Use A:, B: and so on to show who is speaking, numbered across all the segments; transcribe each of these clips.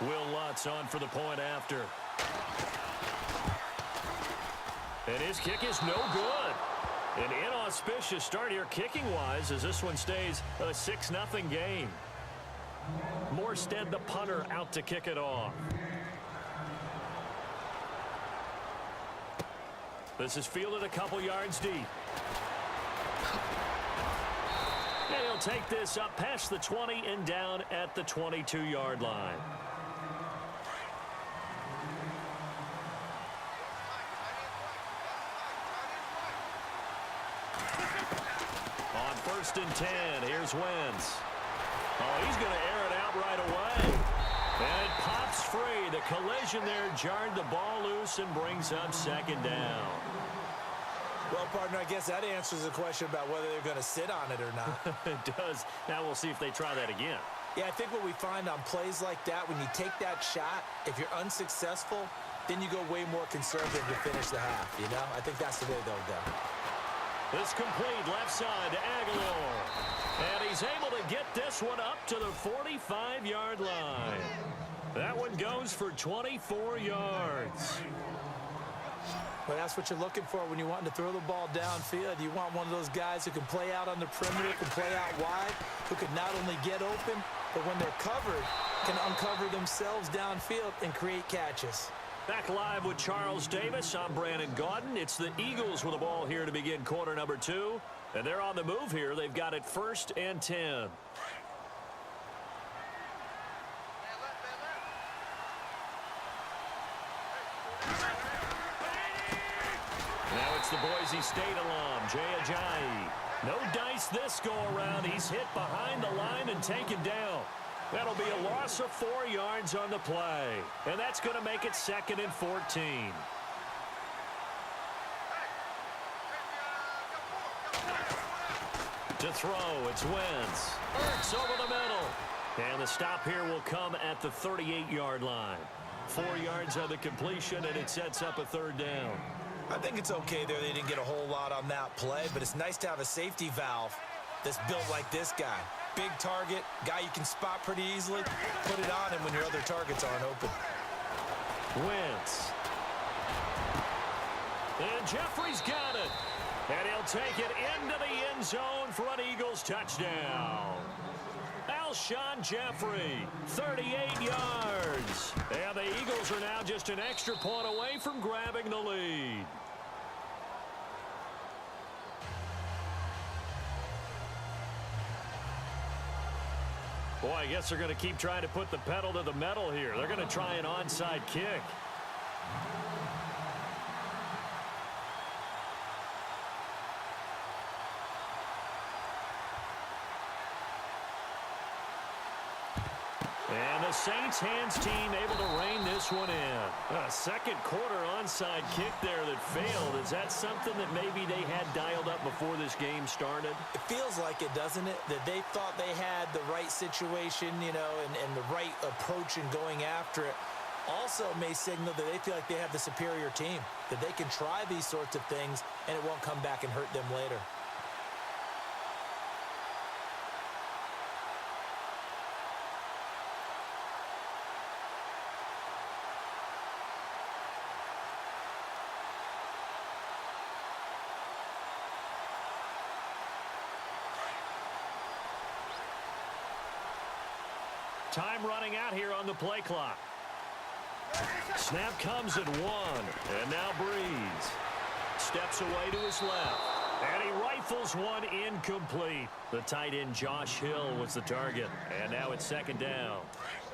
A: Will Lutz on for the point after. And his kick is no good. An inauspicious start here kicking-wise as this one stays a 6-0 game. Morstead, the punter, out to kick it off. This is fielded a couple yards deep. And he'll take this up past the 20 and down at the 22-yard line. On 1st and 10, here's Wentz. Oh, he's going to air it out right away. And it pops free. The collision there jarred the ball loose and brings up 2nd down.
B: Well, partner, I guess that answers the question about whether they're going to sit on it or not.
A: It does. Now we'll see if they try that again.
B: Yeah, I think what we find on plays like that, when you take that shot, if you're unsuccessful, then you go way more conservative to finish the half, you know? I think that's the way they'll go.
A: This complete left side to Aguilar. And he's able to get this one up to the 45-yard line. That one goes for 24 yards.
B: Well, that's what you're looking for when you want to throw the ball downfield. You want one of those guys who can play out on the perimeter, can play out wide, who can not only get open, but when they're covered, can uncover themselves downfield and create catches.
A: Back live with Charles Davis. I'm Brandon Gaudin. It's the Eagles with the ball here to begin quarter number 2. And they're on the move here. They've got it 1st and 10. Now it's the Boise State alum, Jay Ajayi. No dice this go-around. He's hit behind the line and taken down. That'll be a loss of 4 yards on the play. And that's going to make it 2nd and 14. To throw, it's Wentz. Ertz over the middle. And the stop here will come at the 38-yard line. 4 yards on the completion, and it sets up a 3rd down.
B: I think it's okay there. They didn't get a whole lot on that play, but it's nice to have a safety valve that's built like this guy. Big target, guy you can spot pretty easily. Put it on him when your other targets aren't open.
A: Wentz. And Jeffrey's got it. And he'll take it into the end zone for an Eagles touchdown. Alshon Jeffrey, 38 yards. And the Eagles are now just an extra point away from grabbing the lead. Boy, I guess they're going to keep trying to put the pedal to the metal here. They're going to try an onside kick. And the Saints hands team able to rein this one in. A 2nd quarter onside kick there that failed. Is that something that maybe they had dialed up before this game started?
B: It feels like it, doesn't it? That they thought they had the right situation, you know, and the right approach in going after it. Also may signal that they feel like they have the superior team, that they can try these sorts of things and it won't come back and hurt them later.
A: Time running out here on the play clock. Snap comes at 1. And now Breeze steps away to his left. And he rifles one incomplete. The tight end Josh Hill was the target. And now it's 2nd down.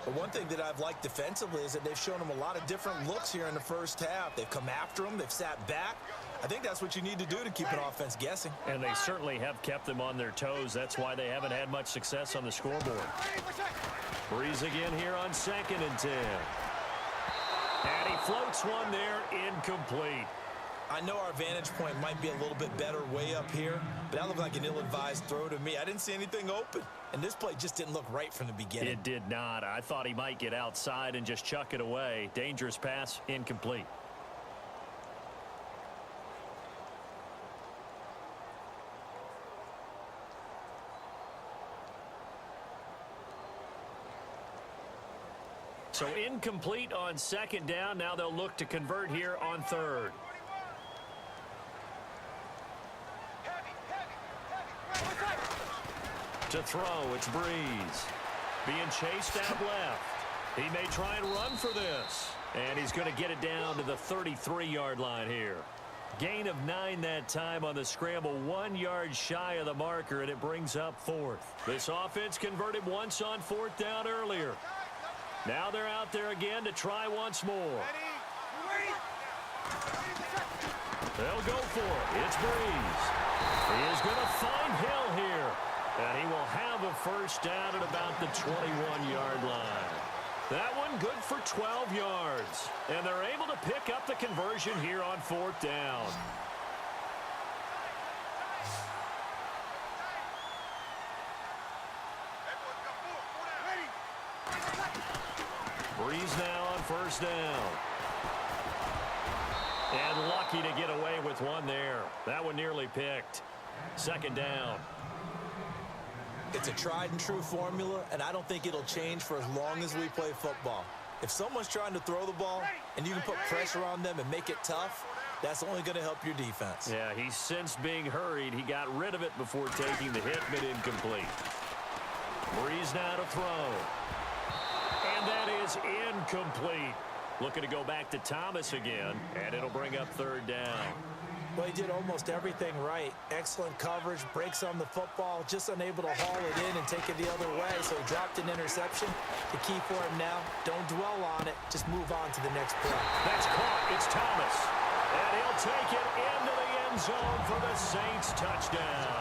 B: But one thing that I've liked defensively is that they've shown him a lot of different looks here in the first half. They've come after him. They've sat back. I think that's what you need to do to keep an offense guessing.
A: And they certainly have kept them on their toes. That's why they haven't had much success on the scoreboard. Breeze again here on 2nd and 10. And he floats one there, incomplete.
B: I know our vantage point might be a little bit better way up here, but that looked like an ill-advised throw to me. I didn't see anything open, and this play just didn't look right from the beginning.
A: It did not. I thought he might get outside and just chuck it away. Dangerous pass, incomplete. So incomplete on second down. Now they'll look to convert here on third. To throw, it's Breeze. Being chased out left. He may try and run for this. And he's going to get it down to the 33-yard line here. Gain of 9 that time on the scramble. 1 yard shy of the marker, and it brings up fourth. This offense converted once on fourth down earlier. Now they're out there again to try once more. They'll go for it. It's Breeze. He is going to find Hill here. And he will have a first down at about the 21-yard line. That one good for 12 yards. And they're able to pick up the conversion here on fourth down. Breeze now on first down. And lucky to get away with one there. That one nearly picked. Second down.
B: It's a tried-and-true formula, and I don't think it'll change for as long as we play football. If someone's trying to throw the ball and you can put pressure on them and make it tough, that's only going to help your defense.
A: Yeah, he sensed being hurried. He got rid of it before taking the hit, but incomplete. Breeze now to throw. And that is incomplete. Looking to go back to Thomas again, and it'll bring up third down.
B: Well, he did almost everything right. Excellent coverage, breaks on the football, just unable to haul it in and take it the other way, so he dropped an interception. The key for him now, don't dwell on it, just move on to the next play.
A: That's caught. It's Thomas. And he'll take it into the end zone for the Saints touchdown.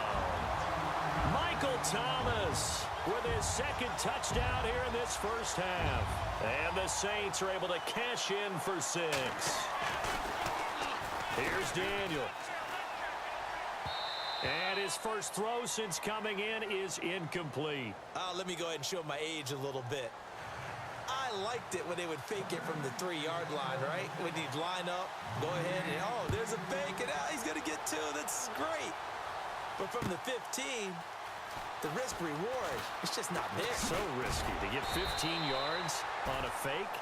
A: Michael Thomas with his second touchdown here in this first half. And the Saints are able to cash in for 6. Here's Daniel. And his first throw since coming in is incomplete.
B: Let me go ahead and show my age a little bit. I liked it when they would fake it from the 3-yard line, right? When he'd line up, go ahead, and oh, there's a fake, and he's going to get 2. That's great. But from the 15, the risk-reward, it's just not there.
A: So risky to get 15 yards on a fake.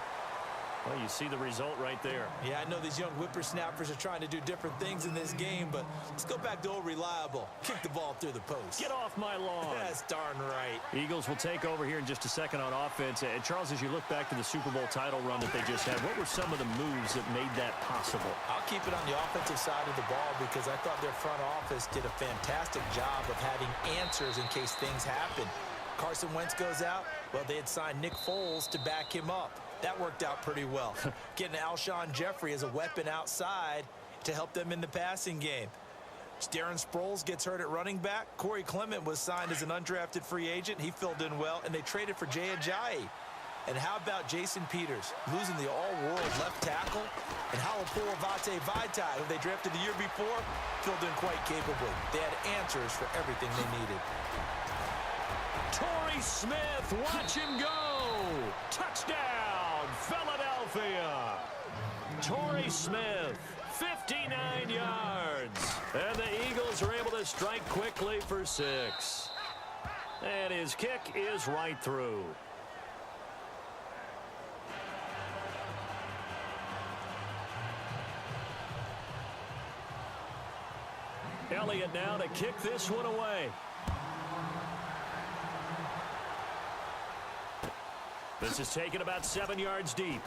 A: Well, you see the result right there.
B: Yeah, I know these young whippersnappers are trying to do different things in this game, but let's go back to old reliable. Kick the ball through the post.
A: Get off my lawn.
B: That's darn right.
A: Eagles will take over here in just a second on offense. And Charles, as you look back to the Super Bowl title run that they just had, what were some of the moves that made that possible?
B: I'll keep it on the offensive side of the ball because I thought their front office did a fantastic job of having answers in case things happen. Carson Wentz goes out. Well, they had signed Nick Foles to back him up. That worked out pretty well. Getting Alshon Jeffrey as a weapon outside to help them in the passing game. Darren Sproles gets hurt at running back. Corey Clement was signed as an undrafted free agent. He filled in well, and they traded for Jay Ajayi. And how about Jason Peters, losing the all-world left tackle? And Halapoulivaati Vaitai, who they drafted the year before, filled in quite capably. They had answers for everything they needed.
A: Torrey Smith, watch him go! Touchdown, Philadelphia! Torrey Smith, 59 yards. And the Eagles are able to strike quickly for 6. And his kick is right through. Elliott now to kick this one away. This is taken about 7 yards deep.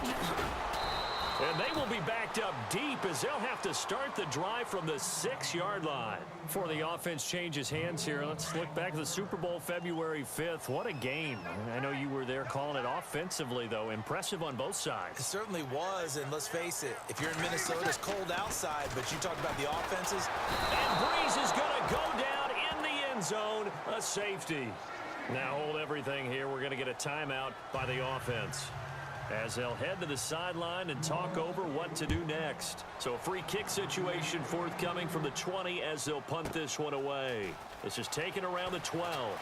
A: And they will be backed up deep as they'll have to start the drive from the 6-yard line. Before the offense changes hands here, let's look back to the Super Bowl February 5th. What a game. I know you were there calling it offensively, though. Impressive on both sides.
B: It certainly was, and let's face it, if you're in Minnesota, it's cold outside, but you talk about the offenses.
A: And Breeze is going to go down in the end zone, a safety. Now hold everything here. We're going to get a timeout by the offense as they'll head to the sideline and talk over what to do next. So a free kick situation forthcoming from the 20 as they'll punt this one away. This is taken around the 12.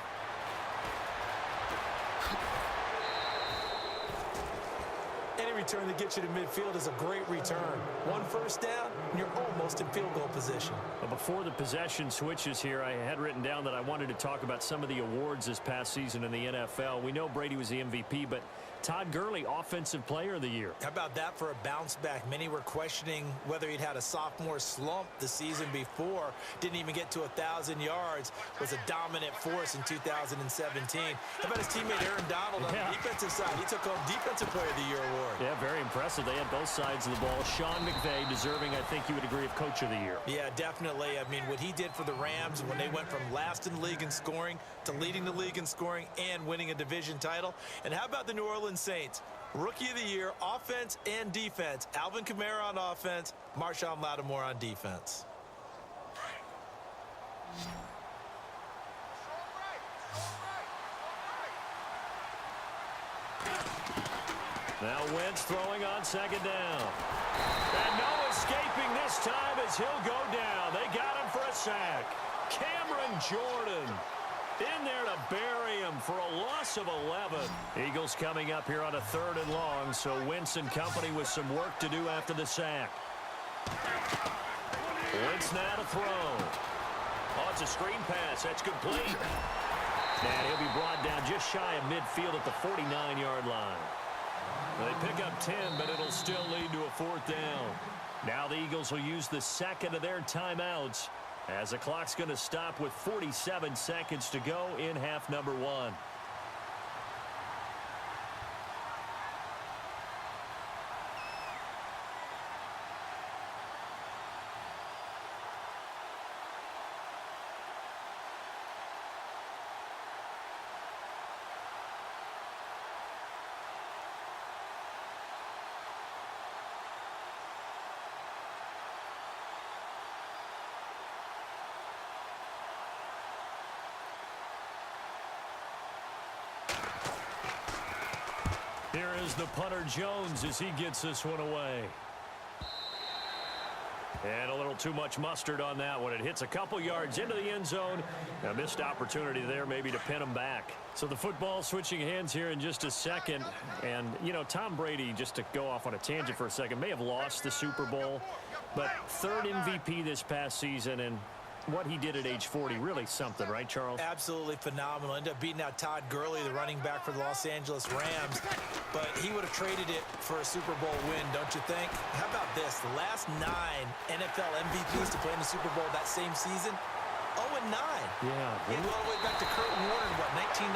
B: Any return that gets you to midfield is a great return. One first down, and you're almost in field goal position.
A: But before the possession switches here, I had written down that I wanted to talk about some of the awards this past season in the NFL. We know Brady was the MVP, but Todd Gurley, Offensive Player of the Year.
B: How about that for a bounce back? Many were questioning whether he'd had a sophomore slump the season before. Didn't even get to 1,000 yards. Was a dominant force in 2017. How about his teammate Aaron Donald on the defensive side? He took home Defensive Player of the Year award.
A: Yeah, very impressive. They had both sides of the ball. Sean McVay deserving, I think you would agree, of Coach of the Year.
B: Yeah, definitely. I mean, what he did for the Rams when they went from last in the league in scoring to leading the league in scoring and winning a division title. And how about the New Orleans Saints? Rookie of the Year, offense and defense. Alvin Kamara on offense, Marshawn Lattimore on defense.
A: Now Wentz throwing on second down. And no escaping this time as he'll go down. They got him for a sack. Cameron Jordan in there to bury him for a loss of 11. Eagles coming up here on a 3rd and long, so Wentz and company with some work to do after the sack. Wentz now to throw. Oh, it's a screen pass. That's complete. And he'll be brought down just shy of midfield at the 49-yard line. They pick up 10, but it'll still lead to a 4th down. Now the Eagles will use the second of their timeouts as the clock's going to stop with 47 seconds to go in half number 1. Here is the punter Jones as he gets this one away. And a little too much mustard on that one. It hits a couple yards into the end zone. A missed opportunity there maybe to pin him back. So the football switching hands here in just a second. And, you know, Tom Brady, just to go off on a tangent for a second, may have lost the Super Bowl. But 3rd MVP this past season, and what he did at age 40, really something, right, Charles?
B: Absolutely phenomenal. Ended up beating out Todd Gurley, the running back for the Los Angeles Rams. But he would have traded it for a Super Bowl win, don't you think? How about this? The last 9 NFL MVPs to play in the Super Bowl that same season, 0-9.
A: Yeah.
B: He had all the way back to Kurt Warner, what, 1990?